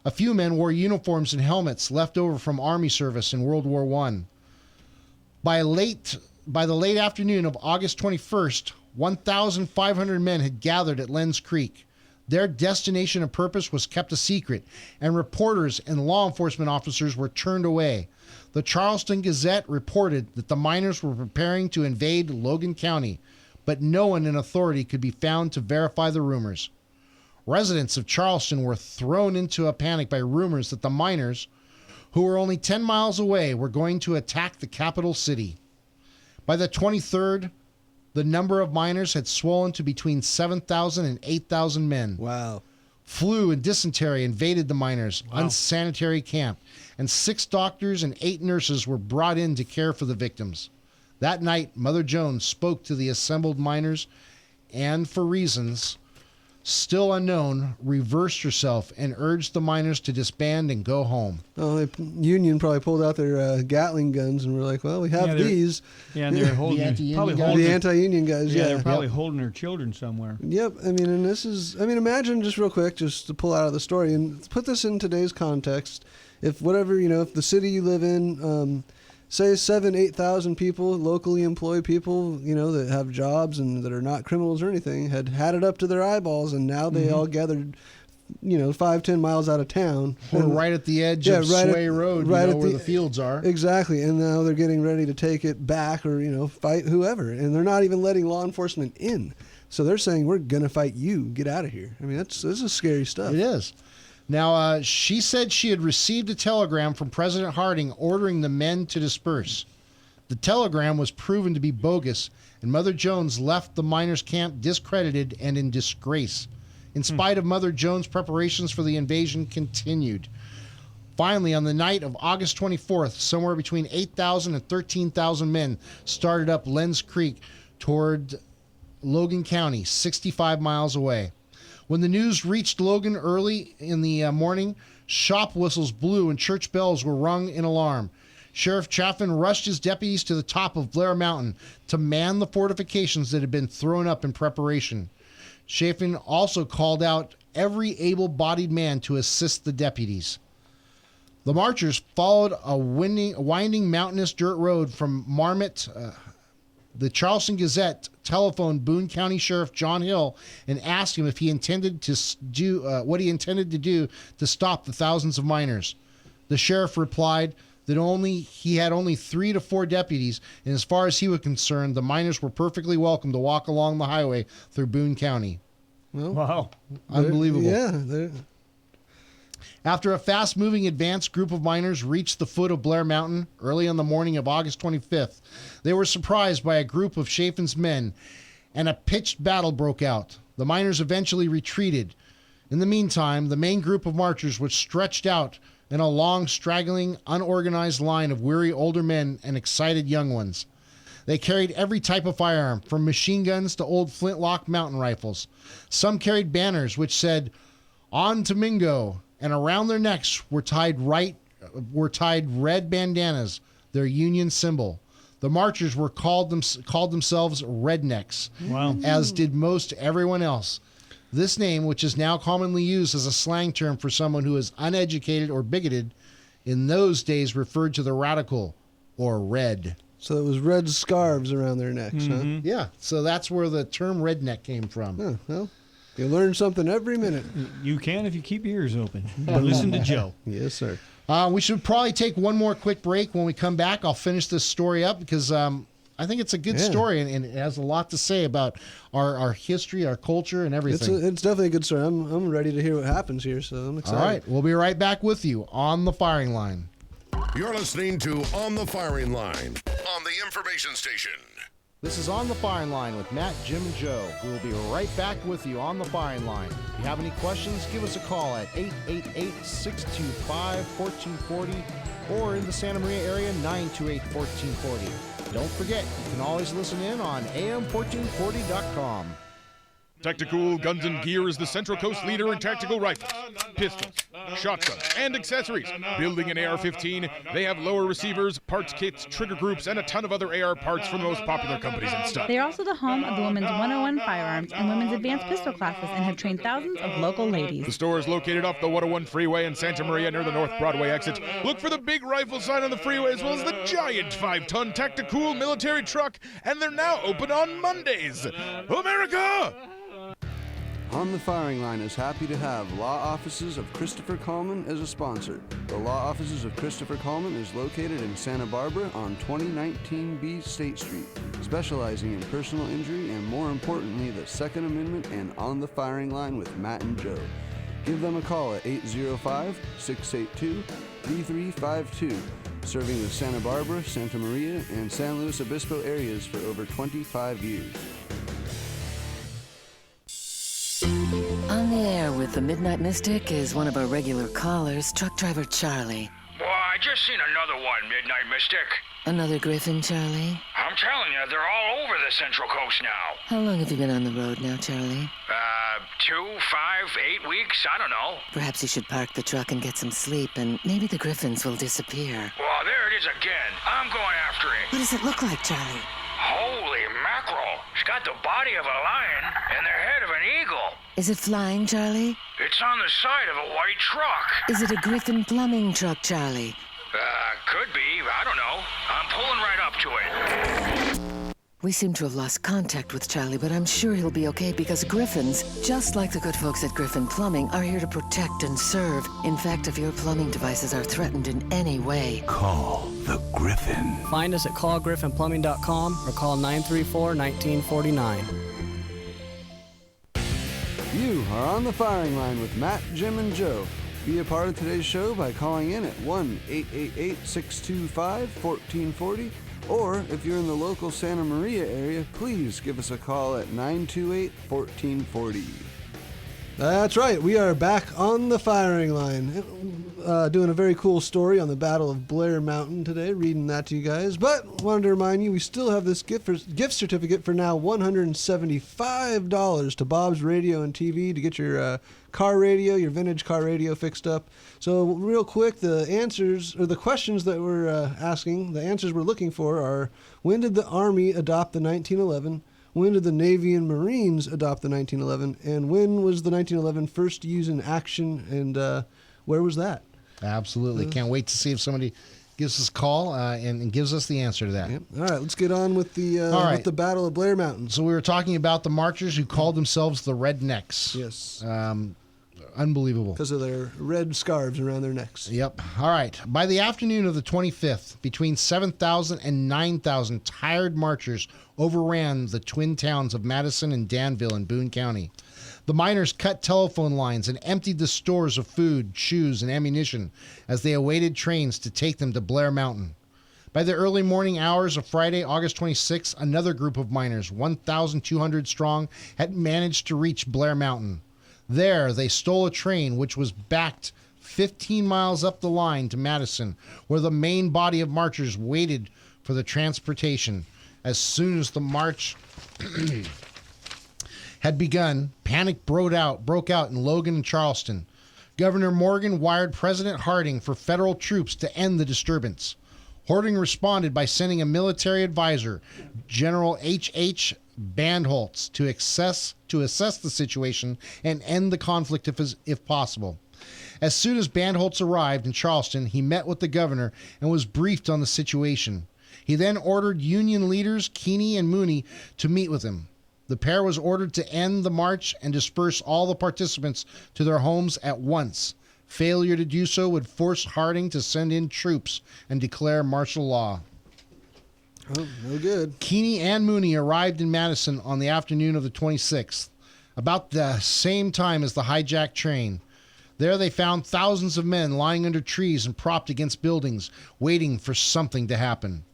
A few men wore uniforms and helmets left over from Army service in World War I. By the late afternoon of August 21st, 1,500 men had gathered at Lenz Creek. Their destination and purpose was kept a secret, and reporters and law enforcement officers were turned away. The Charleston Gazette reported that the miners were preparing to invade Logan County, but no one in authority could be found to verify the rumors. Residents of Charleston were thrown into a panic by rumors that the miners, who were only 10 miles away, were going to attack the capital city. By the 23rd, the number of miners had swollen to between 7,000 and 8,000 men. Wow. Flu and dysentery invaded the miners' unsanitary camp, and 6 doctors and 8 nurses were brought in to care for the victims. That night, Mother Jones spoke to the assembled miners and, for reasons still unknown, reversed herself and urged the miners to disband and go home. Oh, the Union probably pulled out their Gatling guns and were like, well, we have these. Yeah, and they're holding the anti-union guys. Yeah, they're probably holding their children somewhere. Yep. I mean, and this is, imagine just real quick, just to pull out of the story and put this in today's context. If if the city you live in, say 8,000 people, locally employed people, that have jobs and that are not criminals or anything, had it up to their eyeballs, and now they all gathered, 5-10 miles out of town. Or right at the edge of Sway Road, where the fields are. Exactly, and now they're getting ready to take it back or, fight whoever, and they're not even letting law enforcement in. So they're saying, we're going to fight you, get out of here. I mean, this is scary stuff. It is. Now, she said she had received a telegram from President Harding ordering the men to disperse. The telegram was proven to be bogus, and Mother Jones left the miners' camp discredited and in disgrace. In spite of Mother Jones' preparations for the invasion continued. Finally, on the night of August 24th, somewhere between 8,000 and 13,000 men started up Lenz Creek toward Logan County, 65 miles away. When the news reached Logan early in the morning, shop whistles blew and church bells were rung in alarm. Sheriff Chaffin rushed his deputies to the top of Blair Mountain to man the fortifications that had been thrown up in preparation. Chaffin also called out every able-bodied man to assist the deputies. The marchers followed a winding mountainous dirt road from Marmot. The Charleston Gazette telephoned Boone County Sheriff John Hill and asked him if he intended to do what he intended to do to stop the thousands of miners. The sheriff replied that he had only 3 to 4 deputies, and as far as he was concerned, the miners were perfectly welcome to walk along the highway through Boone County. Well, wow. Unbelievable. Yeah. After a fast-moving advance group of miners reached the foot of Blair Mountain early on the morning of August 25th, they were surprised by a group of Chaffin's men, and a pitched battle broke out. The miners eventually retreated. In the meantime, the main group of marchers was stretched out in a long, straggling, unorganized line of weary older men and excited young ones. They carried every type of firearm, from machine guns to old flintlock mountain rifles. Some carried banners which said, "On to Mingo," and around their necks were tied red bandanas, their Union symbol. The marchers were called themselves rednecks, wow, as did most everyone else. This name, which is now commonly used as a slang term for someone who is uneducated or bigoted, in those days referred to the radical or red. So it was red scarves around their necks, huh? Yeah, so that's where the term redneck came from. Oh, well, you learn something every minute. You can if you keep your ears open. Listen to Joe. Yes, sir. We should probably take one more quick break. When we come back, I'll finish this story up because I think it's a good story and it has a lot to say about our history, our culture, and everything. It's definitely a good story. I'm ready to hear what happens here, so I'm excited. All right, we'll be right back with you on the firing line. You're listening to On the Firing Line on the Information Station. This is On the Firing Line with Matt, Jim, and Joe. We'll be right back with you on the firing line. If you have any questions, give us a call at 888-625-1440 or in the Santa Maria area, 928-1440. Don't forget, you can always listen in on am1440.com. Tactical Guns and Gear is the Central Coast leader in tactical rifles, pistols, shotguns, and accessories. Building an AR-15, they have lower receivers, parts kits, trigger groups, and a ton of other AR parts from the most popular companies and stuff. They are also the home of the Women's 101 Firearms and Women's Advanced Pistol Classes and have trained thousands of local ladies. The store is located off the 101 freeway in Santa Maria near the North Broadway exit. Look for the big rifle sign on the freeway as well as the giant 5-ton Tactical military truck, and they're now open on Mondays. America! On the Firing Line is happy to have Law Offices of Christopher Coleman as a sponsor. The Law Offices of Christopher Coleman is located in Santa Barbara on 2019B State Street, specializing in personal injury and, more importantly, the Second Amendment and On the Firing Line with Matt and Joe. Give them a call at 805-682-3352, serving the Santa Barbara, Santa Maria, and San Luis Obispo areas for over 25 years. On the air with the Midnight Mystic is one of our regular callers, truck driver Charlie. Well, I just seen another one, Midnight Mystic. Another Griffin, Charlie? I'm telling you, they're all over the Central Coast now. How long have you been on the road now, Charlie? 2, 5, 8 weeks, I don't know. Perhaps you should park the truck and get some sleep, and maybe the Griffins will disappear. Well, there it is again. I'm going after it. What does it look like, Charlie? Holy mackerel. It's got the body of a lion and the head of an eagle. Is it flying, Charlie? It's on the side of a white truck. Is it a Griffin plumbing truck, Charlie? Could be. I don't know. I'm pulling right up to it. We seem to have lost contact with Charlie, but I'm sure he'll be okay because Griffins, just like the good folks at Griffin Plumbing, are here to protect and serve. In fact, if your plumbing devices are threatened in any way, call the Griffin. Find us at callgriffinplumbing.com or call 934-1949. You are on the Firing Line with Matt, Jim, and Joe. Be a part of today's show by calling in at 1-888-625-1440, or if you're in the local Santa Maria area, please give us a call at 928-1440. That's right. We are back on the firing line. Doing a very cool story on the Battle of Blair Mountain today, reading that to you guys. But wanted to remind you, we still have this gift certificate for now $175 to Bob's Radio and TV to get your car radio, your vintage car radio fixed up. So real quick, the answers, or the questions that we're asking, the answers we're looking for are, when did the Army adopt the 1911? When did the Navy and Marines adopt the 1911? And when was the 1911 first used in action, and where was that? Absolutely. Can't wait to see if somebody gives us a call and gives us the answer to that. Yep. All right, let's get on with the Battle of Blair Mountain. So we were talking about the marchers who called themselves the Rednecks. Yes. Unbelievable. Because of their red scarves around their necks. Yep. All right. By the afternoon of the 25th, between 7,000 and 9,000 tired marchers overran the twin towns of Madison and Danville in Boone County. The miners cut telephone lines and emptied the stores of food, shoes, and ammunition as they awaited trains to take them to Blair Mountain. By the early morning hours of Friday, August 26, another group of miners, 1,200 strong, had managed to reach Blair Mountain. There, they stole a train which was backed 15 miles up the line to Madison, where the main body of marchers waited for the transportation. As soon as the march had begun, panic broke out in Logan and Charleston. Governor Morgan wired President Harding for federal troops to end the disturbance. Harding responded by sending a military advisor, General H.H. Bandholtz, to assess the situation and end the conflict if possible. As soon as Bandholtz arrived in Charleston, he met with the governor and was briefed on the situation. He then ordered Union leaders Keeney and Mooney to meet with him. The pair was ordered to end the march and disperse all the participants to their homes at once. Failure to do so would force Harding to send in troops and declare martial law. Oh, no good. Keeney and Mooney arrived in Madison on the afternoon of the 26th, about the same time as the hijacked train. There they found thousands of men lying under trees and propped against buildings, waiting for something to happen.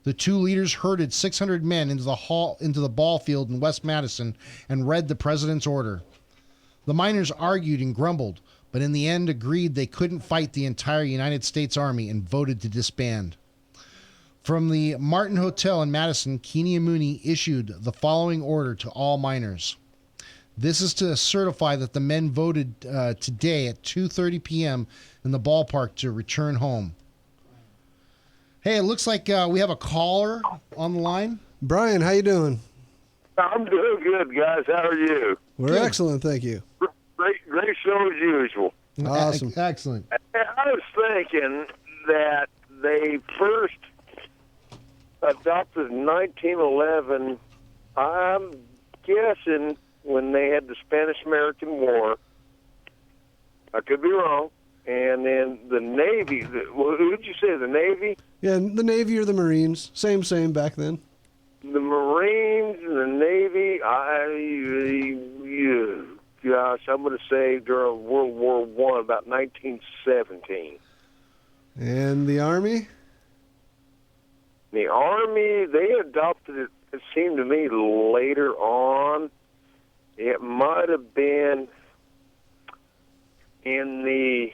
The two leaders herded 600 men into the ball field in West Madison and read the president's order. The miners argued and grumbled, but in the end agreed they couldn't fight the entire United States Army and voted to disband. From the Martin Hotel in Madison, Keeney and Mooney issued the following order to all miners. This is to certify that the men voted today at 2:30 p.m. in the ballpark to return home. Hey, it looks like we have a caller on the line. Brian, how you doing? I'm doing good, guys. How are you? We're good. Excellent, thank you. Great show as usual. Awesome. Excellent. I was thinking that they first adopted 1911, I'm guessing when they had the Spanish-American War. I could be wrong. And then the Navy, who did you say, the Navy? Yeah, the Navy or the Marines. Same back then. The Marines and the Navy, gosh, I'm going to say during World War I, about 1917. And the Army? The Army, they adopted it, it seemed to me, later on. It might have been in the...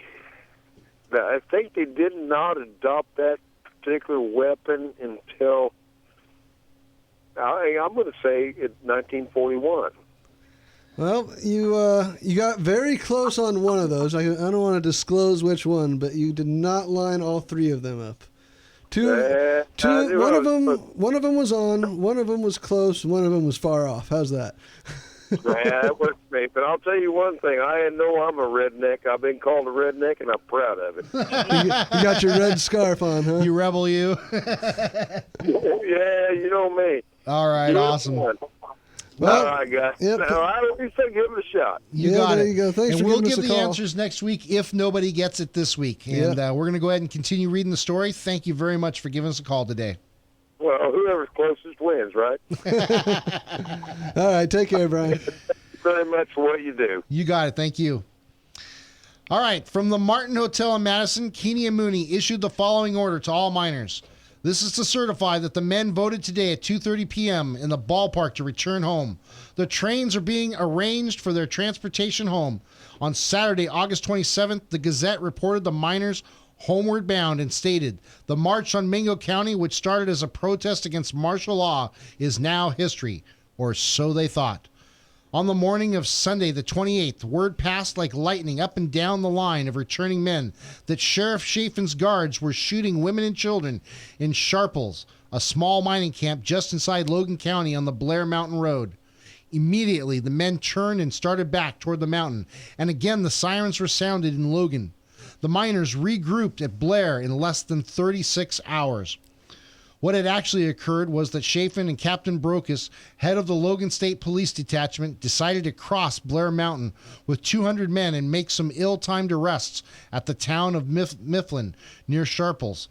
I think they did not adopt that particular weapon until, I'm going to say, in 1941. Well, you got very close on one of those. I don't want to disclose which one, but you did not line all three of them up. One of them was on, one of them was close, one of them was far off. How's that? Yeah, it worked for me. But I'll tell you one thing. I know I'm a redneck. I've been called a redneck, and I'm proud of it. You got your red scarf on, huh? You rebel, you. Yeah, you know me. All right, awesome. Well, all right, guys. Yep. Now, I at least give it a shot. You got there it. You go. Thanks and for we'll giving us give a the call. answers next week if nobody gets it this week. And we're going to go ahead and continue reading the story. Thank you very much for giving us a call today. Well, whoever's closest wins, right? All right, take care, Brian. Thank you very much for what you do. You got it. Thank you. All right, from the Martin Hotel in Madison, Keeney and Mooney issued the following order to all miners. This is to certify that the men voted today at 2:30 p.m. in the ballpark to return home. The trains are being arranged for their transportation home. On Saturday, August 27th, the Gazette reported the miners homeward bound and stated, the march on Mingo County, which started as a protest against martial law, is now history, or so they thought. On the morning of Sunday, the 28th, word passed like lightning up and down the line of returning men that Sheriff Chafin's guards were shooting women and children in Sharples, a small mining camp just inside Logan County on the Blair Mountain Road. Immediately, the men turned and started back toward the mountain, and again the sirens were sounded in Logan. The miners regrouped at Blair in less than 36 hours. What had actually occurred was that Chafin and Captain Brokus, head of the Logan State Police Detachment, decided to cross Blair Mountain with 200 men and make some ill-timed arrests at the town of Mifflin near Sharples.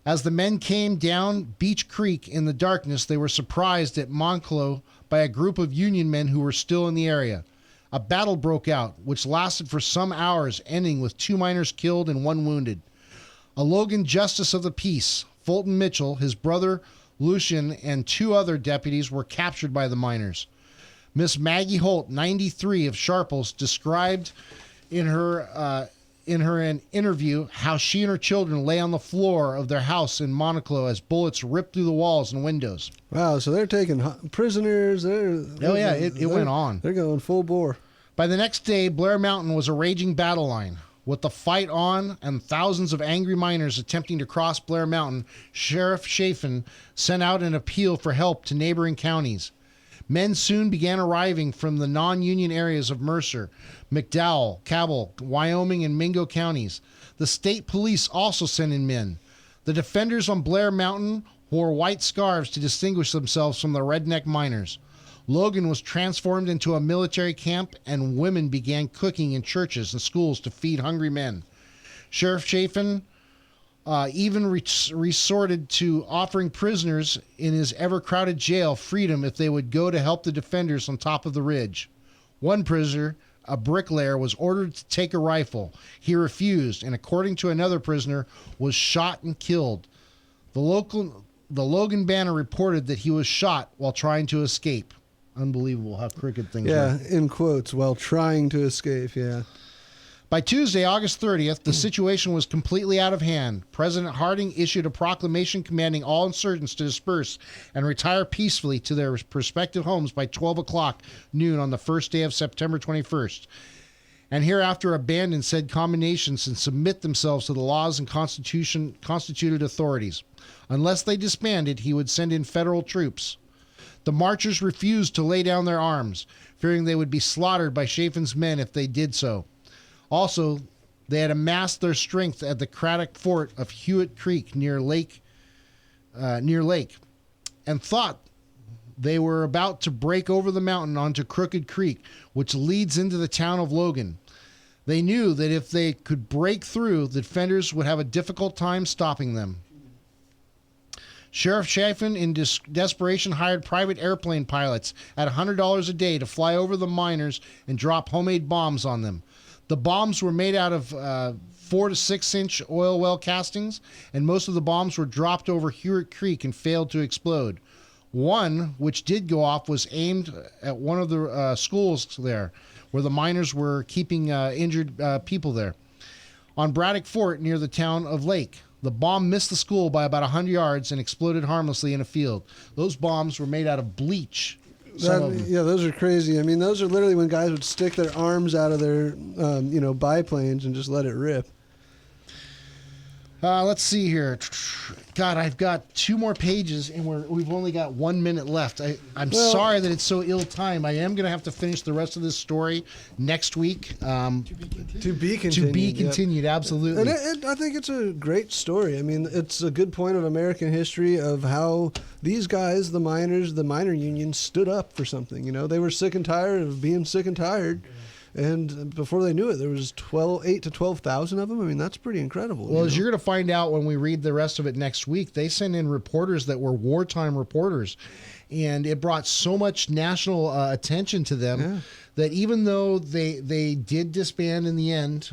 As the men came down Beach Creek in the darkness, they were surprised at Monclo by a group of Union men who were still in the area. A battle broke out, which lasted for some hours, ending with 2 miners killed and 1 wounded. A Logan Justice of the Peace, Fulton Mitchell, his brother Lucian, and 2 other deputies were captured by the miners. Miss Maggie Holt, 93, of Sharples, described in her interview how she and her children lay on the floor of their house in Monaco as bullets ripped through the walls and windows. Wow, so they're taking prisoners. It went on. They're going full bore. By the next day, Blair Mountain was a raging battle line. With the fight on and thousands of angry miners attempting to cross Blair Mountain, Sheriff Chafin sent out an appeal for help to neighboring counties. Men soon began arriving from the non-union areas of Mercer, McDowell, Cabell, Wyoming, and Mingo counties. The state police also sent in men. The defenders on Blair Mountain wore white scarves to distinguish themselves from the redneck miners. Logan was transformed into a military camp, and women began cooking in churches and schools to feed hungry men. Sheriff Chafin even resorted to offering prisoners in his ever-crowded jail freedom if they would go to help the defenders on top of the ridge. One prisoner, a bricklayer, was ordered to take a rifle. He refused, and according to another prisoner, was shot and killed. The Logan Banner reported that he was shot while trying to escape. Unbelievable how crooked things are. Yeah, in quotes, while trying to escape, yeah. By Tuesday, August 30th, the situation was completely out of hand. President Harding issued a proclamation commanding all insurgents to disperse and retire peacefully to their respective homes by 12 o'clock noon on the first day of September 21st, and hereafter abandon said combinations and submit themselves to the laws and constituted authorities. Unless they disbanded, he would send in federal troops. The marchers refused to lay down their arms, fearing they would be slaughtered by Chafin's men if they did so. Also, they had amassed their strength at the Craddock Fort of Hewitt Creek near Lake, and thought they were about to break over the mountain onto Crooked Creek, which leads into the town of Logan. They knew that if they could break through, the defenders would have a difficult time stopping them. Sheriff Chafin, in desperation, hired private airplane pilots at $100 a day to fly over the miners and drop homemade bombs on them. The bombs were made out of 4 to 6 inch oil well castings, and most of the bombs were dropped over Hewitt Creek and failed to explode. One, which did go off, was aimed at one of the schools there, where the miners were keeping injured people there. On Braddock Fort, near the town of Lake, the bomb missed the school by about 100 yards and exploded harmlessly in a field. Those bombs were made out of bleach. Yeah, those are crazy. I mean, those are literally when guys would stick their arms out of their, biplanes and just let it rip. Let's see here. God, I've got 2 more pages, and we've only got 1 minute left. I'm sorry that it's so ill-timed. I am going to have to finish the rest of this story next week. To be continued. Yep. Absolutely. And I think it's a great story. I mean, it's a good point of American history of how these guys, the miners, the miner union, stood up for something. You know, they were sick and tired of being sick and tired. And before they knew it, there was 8 to 12,000 of them. I mean, that's pretty incredible. Well, as you're going to find out when we read the rest of it next week, they sent in reporters that were wartime reporters. And it brought so much national attention to them that even though they did disband in the end,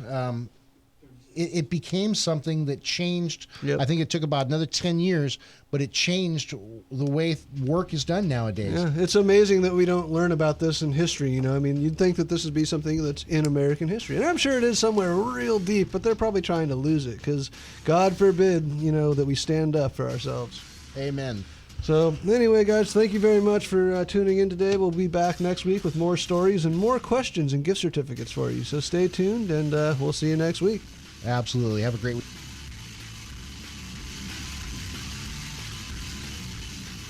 it became something that changed. Yep. I think it took about another 10 years, but it changed the way work is done nowadays. Yeah, it's amazing that we don't learn about this in history. You know, I mean, you'd think that this would be something that's in American history, and I'm sure it is somewhere real deep, but they're probably trying to lose it because God forbid, you know, that we stand up for ourselves. Amen. So anyway, guys, thank you very much for tuning in today. We'll be back next week with more stories and more questions and gift certificates for you. So stay tuned, and we'll see you next week. Absolutely. Have a great week.